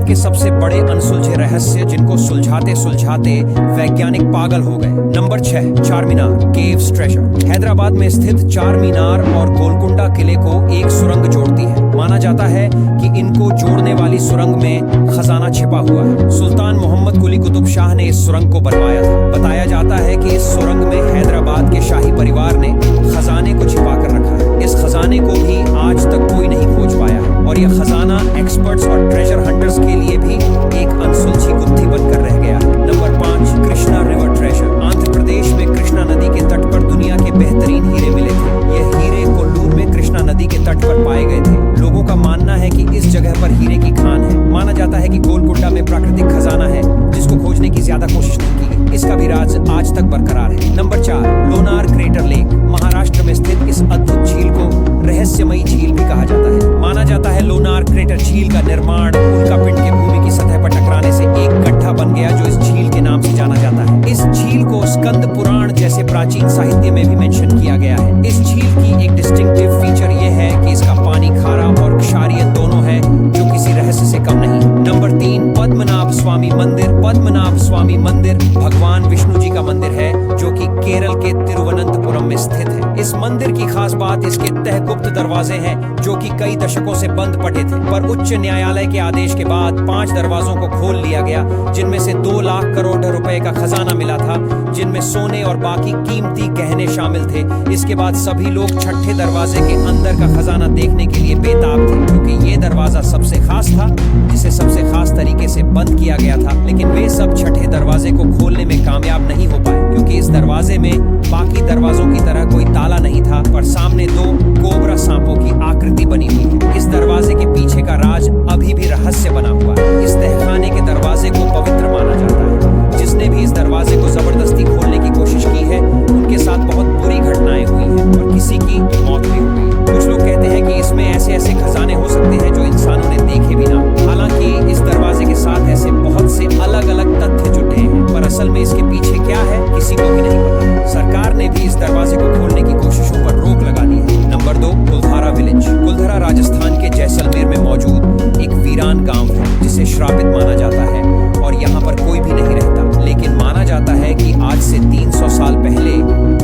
के सबसे बड़े अनसुलझे रहस्य जिनको सुलझाते सुलझाते वैज्ञानिक पागल हो गए। नंबर 6, चार मीनार केव्स ट्रेजर। हैदराबाद में स्थित चार मीनार और गोलकुंडा किले को एक सुरंग जोड़ती है। माना जाता है कि इनको जोड़ने वाली सुरंग में खजाना छिपा हुआ है। सुल्तान मोहम्मद कुली कुतुब शाह ने इस सुरंग को बनवाया था। बताया जाता है कि इस सुरंग में हैदराबाद के शाही परिवार ने खजाने को छिपा कर रखा है। इस खजाने को भी आज तक कोई नहीं खोज पाया और यह खजाना एक्सपर्ट्स और ट्रेजर हंटर्स के लिए भी एक अनसुलझी गुत्थी बनकर रह गया है। Number 5, Krishna river treasure. Andhra Pradesh में कृष्णा नदी के तट पर दुनिया के बेहतरीन हीरे मिले थे। यह हीरे कोल्लूर में कृष्णा नदी के तट पर पाए गए थे। लोगों का मानना है कि इस जगह पर हीरे की खान है। माना जाता है कि गोलकुंडा में प्राकृतिक खजाना है जिसको खोजने की ज्यादा कोशिश नहीं की गई। इसका भी राज आज तक बरकरार है। Number 4, Lonar crater lake. Maharashtra में स्थित इस अद्भुत झील को रहस्यमयी झील भी कहा जाता है। माना जाता है लोनार क्रेटर झील का निर्माण उल्कापिंड के भूमि की सतह पर टकराने से एक गड्ढा बन गया जो इस झील के नाम से जाना जाता है। इस झील को स्कंद पुराण जैसे प्राचीन साहित्य में भी मेंशन किया गया है। इस झील की एक डिस्टिंक्टिव फीचर यह है कि इसका पानी खारा और क्षारीय दोनों है जो किसी रहस्य से कम नहीं। नंबर 3, पद्मनाभ स्वामी मंदिर। पद्मनाभ स्वामी मंदिर भगवान विष्णु जी का मंदिर है जो कि केरल के तिरुवनंतपुरम में स्थित है। इस मंदिर की खास बात इसके तह गुप्त दरवाजे हैं जो कि कई दशकों से बंद पड़े थे, पर उच्च न्यायालय के आदेश के बाद 5 दरवाजों को खोल लिया गया, जिनमें से 2 लाख करोड़ रुपए का खजाना मिला था, जिनमें सोने और बाकी कीमती गहने शामिल थे। इसके बाद सभी लोग छठे दरवाजे के अंदर का खजाना देखने के लिए बेताब थे, क्योंकि ये दरवाजा सबसे खास था जिसे सबसे खास तरीके से बंद किया गया था। लेकिन वे सब छठे दरवाजे को खोलने में कामयाब नहीं हो पाए, क्योंकि इस दरवाजे में बाकी दरवाजों की तरह कोई ताला नहीं था, पर सामने 2 कोबरा सांपों की आकृति बनी हुई है। इस दरवाजे के पीछे का राज अभी भी रहस्य बना हुआ है। इस तहखाने के दरवाजे को पवित्र माना जाता है। जिसने भी इस दरवाजे को जबरदस्ती खोलने की कोशिश की है उनके साथ बहुत बुरी घटनाएं हुई हैं और किसी की मौत भी हो गई। कुछ लोग कहते हैं कि इसमें ऐसे ऐसे खजाने हो सकते हैं जो इंसानों ने देखे भी ना हो। हालांकि इस दरवाजे के साथ ऐसे बहुत से अलग अलग तथ्य जुटे हैं, पर असल में इसके पीछे क्या है किसी को भी नहीं पता। सरकार ने भी इस दरवाजे को खोलने की कोशिशों पर रोक लगा दी है। नंबर 2, कुलधारा विलेज। कुलधारा राजस्थान के जैसलमेर में मौजूद एक वीरान गांव है जिसे श्रापित माना जाता है और यहाँ पर कोई भी नहीं रहता। लेकिन माना जाता है कि आज से 300 साल पहले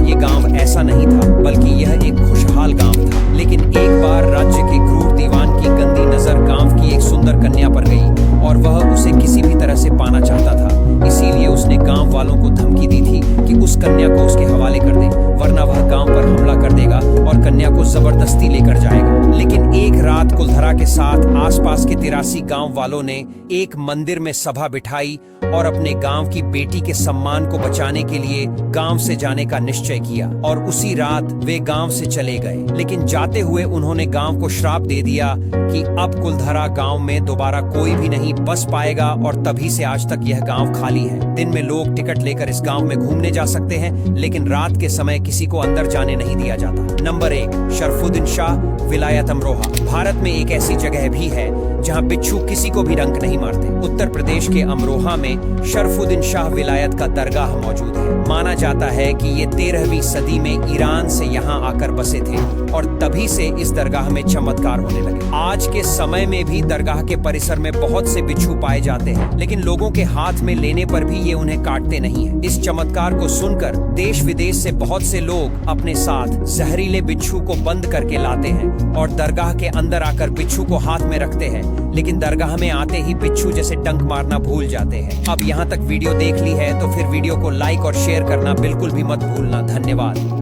ये गांव ऐसा नहीं था, बल्कि यह एक खुशहाल गांव था। लेकिन एक बार राज्य के क्रूर दीवान की गंदी नजर गांव की एक सुंदर कन्या पर गई और वह उसे किसी भी तरह से पाना चाहता था। इसीलिए उसने गांव वालों को धमकी दी थी कि उस कन्या को उसके हवाले कर दे, वरना वह गांव पर हमला कर देगा और कन्या को जबरदस्ती लेकर जाएगा। लेकिन एक रात कुलधरा के साथ आसपास के 83 गांव वालों ने एक मंदिर में सभा बिठाई और अपने गांव की बेटी के सम्मान को बचाने के लिए गांव से जाने का निश्चय किया और उसी रात वे गांव से चले गए। लेकिन जाते हुए उन्होंने गांव को श्राप दे दिया कि अब कुलधरा गांव में दोबारा कोई भी नहीं बस पाएगा और तभी से आज तक यह गांव खाली है। दिन में लोग टिकट लेकर इस गांव में घूमने जा सकते हैं, लेकिन रात के समय किसी को अंदर जाने नहीं दिया जाता। नंबर 1, शरफुद्दीन शाह विलायत अमरोहा। भारत में एक ऐसी जगह भी है जहां बिच्छू किसी को भी डंक नहीं मारते। उत्तर प्रदेश के अमरोहा में शरफुद्दीन शाह विलायत का दरगाह मौजूद है। माना जाता है कि ये 13वीं सदी में ईरान से यहाँ आकर बसे थे और तभी से इस दरगाह में चमत्कार होने लगे। आज के समय में भी दरगाह के परिसर में बहुत से बिच्छू पाए जाते हैं, लेकिन लोगों के हाथ में लेने पर भी ये उन्हें काटते नहीं है। इस चमत्कार को सुनकर देश विदेश से बहुत से लोग अपने साथ जहरीले बिच्छू को बंद करके लाते हैं और दरगाह के अंदर आकर बिच्छू को हाथ में रखते हैं, लेकिन दरगाह में आते ही बिच्छू जैसे डंक मारना भूल जाते हैं। अब यहाँ तक वीडियो देख ली है तो फिर वीडियो को लाइक और शेयर करना बिल्कुल भी मत भूलना। धन्यवाद।